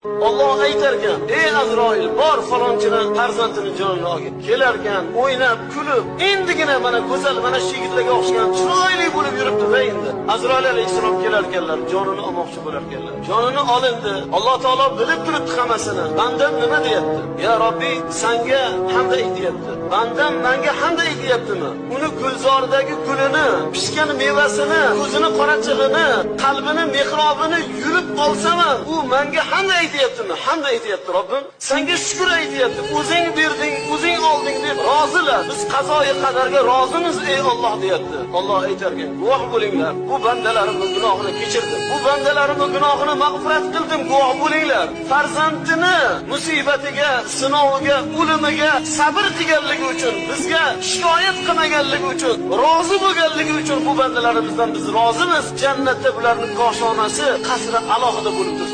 Alloh aytarkan, ey Azroil, bor falonchini farzandini jonini olgin. Kelarkan, o'ynab, kulib, endigina mana go'zal, mana shu yigitlarga o'xshagan chiroyli bo'lib yuribdi-da endi. Azroil alayhissalom kelar ekanlar, jonini olmoqchi bo'lar ekanlar. Jonini olindi. Alloh taolo bilib turibdi hammasini. Bandam nima deyapti? Ya Robbi, senga hamd aytyapti. Bandam menga hamd aytyaptimi? Uni gulzordagi gulini, pishgan mevasini, ko'zini qorachig'ini, qalbini, mehrobini yurib olsam, u menga hamd aytyaptimi? Hamd aytyapti Robbim. Senga shukr aytyapti. O'zing berding, o'zing olding deb rozilar. Biz qazoyi qadarga rozimiz ey Alloh deyapti. Alloh aytarkan, guvoh bo'linglar. Bu bandalarimning gunohini kechirdim. Bu bandalarimning gunohini mag'firat qildim, guvoh bo'linglar. Farzandini musibatiga, sinoviga, o'limiga sabr qilganligi uchun, bizga shikoyat qilmaganligi uchun, rozi bo'lganligi uchun bu bandalarimizdan biz rozimiz. Jannatda bularning koshonasi, qasri alohida bo'lib tursin.